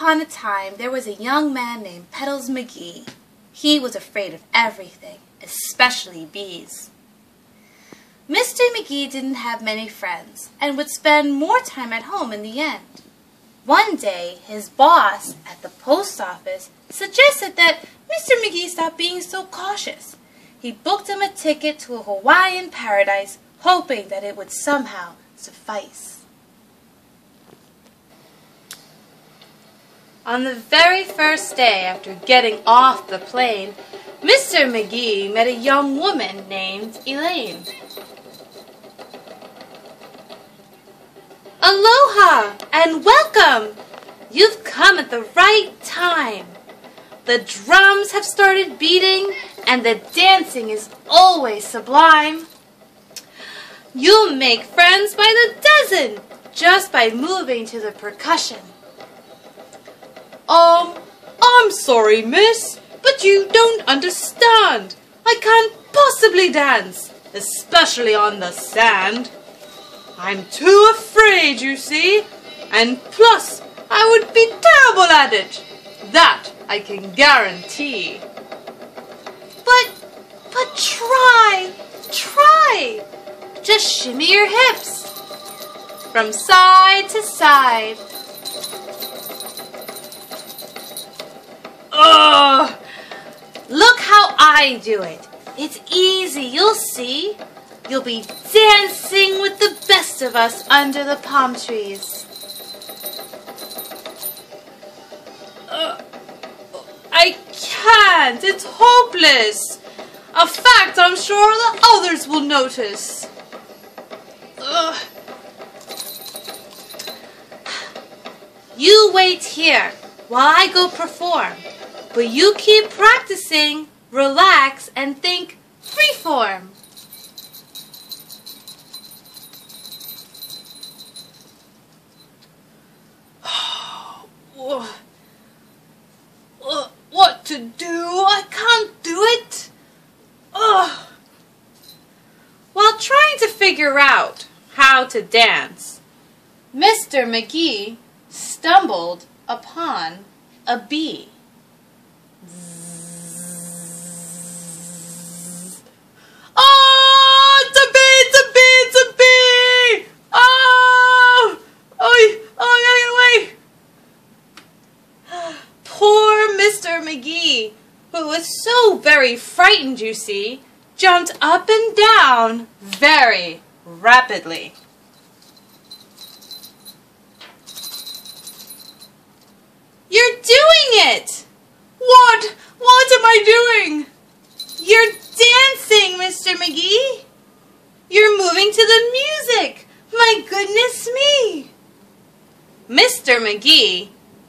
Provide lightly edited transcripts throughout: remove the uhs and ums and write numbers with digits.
upon a time, there was a young man named Pettles McGee. He was afraid of everything, especially bees. Mr. McGee didn't have many friends and would spend more time at home in the end. One day, his boss at the post office suggested that Mr. McGee stop being so cautious. He booked him a ticket to a Hawaiian paradise, hoping that it would somehow suffice. On the very first day after getting off the plane, Mr. McGee met a young woman named Elaine. Aloha and welcome! You've come at the right time. The drums have started beating and the dancing is always sublime. You'll make friends by the dozen just by moving to the percussion. I'm sorry, miss, but you don't understand. I can't possibly dance, especially on the sand. I'm too afraid, you see, and plus, I would be terrible at it. That I can guarantee. But try. Just shimmy your hips from side to side. Ugh! Look how I do it. It's easy, you'll see. You'll be dancing with the best of us under the palm trees. I can't. It's hopeless. A fact I'm sure the others will notice. You wait here while I go perform. But you keep practicing, relax, and think freeform. What to do? I can't do it. While trying to figure out how to dance, Mr. McGee stumbled upon a bee. Oh, it's a bee, it's a bee! Oh, get away! Poor Mr. McGee, who was so very frightened, you see, jumped up and down very rapidly. You're doing it! What am I doing? You're dancing, Mr. McGee. You're moving to the music. My goodness me. Mr. McGee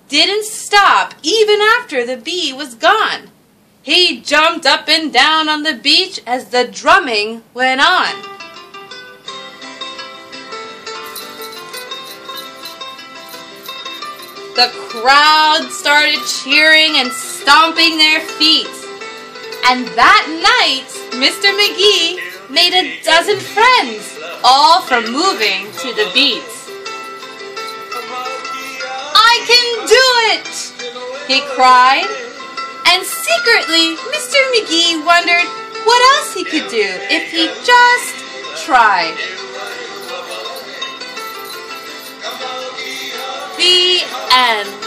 didn't stop even after the bee was gone. He jumped up and down on the beach as the drumming went on. The crowd started cheering and stomping their feet. And that night, Mr. McGee made a dozen friends, all from moving to the beats. I can do it! He cried. And secretly, Mr. McGee wondered what else he could do if he just tried. The end.